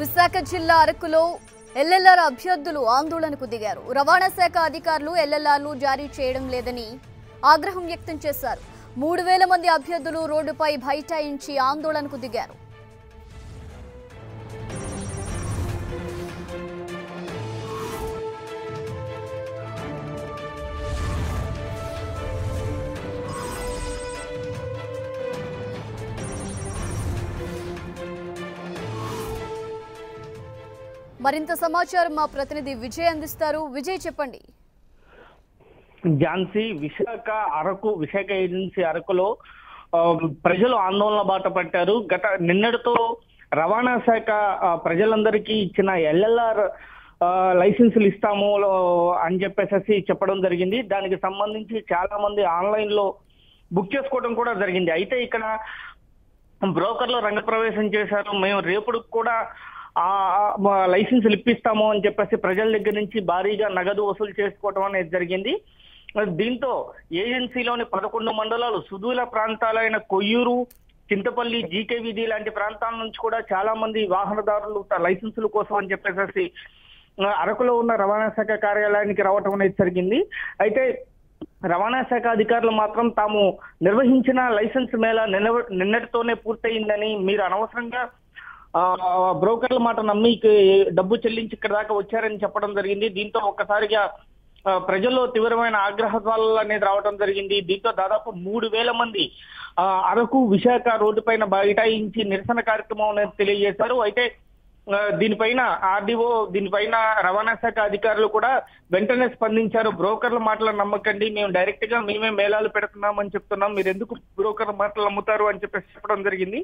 విశాఖ జిల్లా అరకులో ఎల్ఎల్ఆర్ అభ్యర్థులు ఆందోళనకు దిగారు. రవాణా శాఖ అధికారులు ఎల్ఎల్ఆర్లు జారీ చేయడం లేదని ఆగ్రహం వ్యక్తం చేశారు. 3000 మంది అభ్యర్థులు రోడ్డుపై బైఠాయించి ఆందోళనకు దిగారు. మరింత సమాచారం మా ప్రతినిధి విజయ్ అందిస్తారు. విజయ్, చెప్పండి. ఝాన్సీ, విశాఖ ఏజెన్సీ అరకులో ప్రజలు ఆందోళన బాట పట్టారు. నిన్నటితో రవాణా శాఖ ప్రజలందరికీ ఇచ్చిన ఎల్ఎల్ఆర్ లైసెన్సులు ఇస్తాము అని చెప్పేసి చెప్పడం జరిగింది. దానికి సంబంధించి చాలా మంది ఆన్లైన్ లో బుక్ చేసుకోవడం కూడా జరిగింది. అయితే ఇక్కడ బ్రోకర్లు రంగప్రవేశం చేశారు. మేము రేపు కూడా లైసెన్సులు ఇప్పిస్తాము అని చెప్పేసి ప్రజల దగ్గర నుంచి భారీగా నగదు వసూలు చేసుకోవడం అనేది జరిగింది. దీంతో ఏజెన్సీలోని 11 మండలాలు, సుదూర ప్రాంతాలైన కొయ్యూరు, చింతపల్లి, జీకే వీధి లాంటి ప్రాంతాల నుంచి కూడా చాలా మంది వాహనదారులు లైసెన్సుల కోసం అని చెప్పేసి అరకులో ఉన్న రవాణా శాఖ కార్యాలయానికి రావటం అనేది జరిగింది. అయితే రవాణా శాఖ అధికారులు మాత్రం తాము నిర్వహించిన లైసెన్స్ మేళా నిన్నటితోనే పూర్తయిందని, మీరు అనవసరంగా బ్రోకర్ల మాట నమ్మి డబ్బు చెల్లించి ఇక్కడ దాకా వచ్చారని చెప్పడం జరిగింది. దీంతో ఒక్కసారిగా ప్రజల్లో తీవ్రమైన ఆగ్రహ జ్వాలలు అనేది రావడం జరిగింది. దీంతో దాదాపు 3000 మంది అరకు విశాఖ రోడ్డు పైన బైఠాయించి నిరసన కార్యక్రమం అనేది తెలియజేశారు. అయితే దీనిపైన ఆర్డీఓ, దీనిపైన రవాణా శాఖ అధికారులు కూడా వెంటనే స్పందించారు. బ్రోకర్ల మాటలు నమ్మకండి, మేము డైరెక్ట్ గా మేమే మేళాలు పెడుతున్నామని చెప్తున్నాం, మీరు ఎందుకు బ్రోకర్ల మాటలు నమ్ముతారు అని చెప్పడం జరిగింది.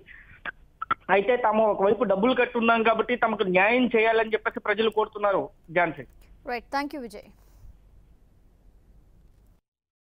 అయితే తాము ఒకవైపు డబ్బులు కట్టున్నాం కాబట్టి తమకు న్యాయం చేయాలని చెప్పేసి ప్రజలు కోరుతున్నారు. Jhansi. Right, thank you Vijay.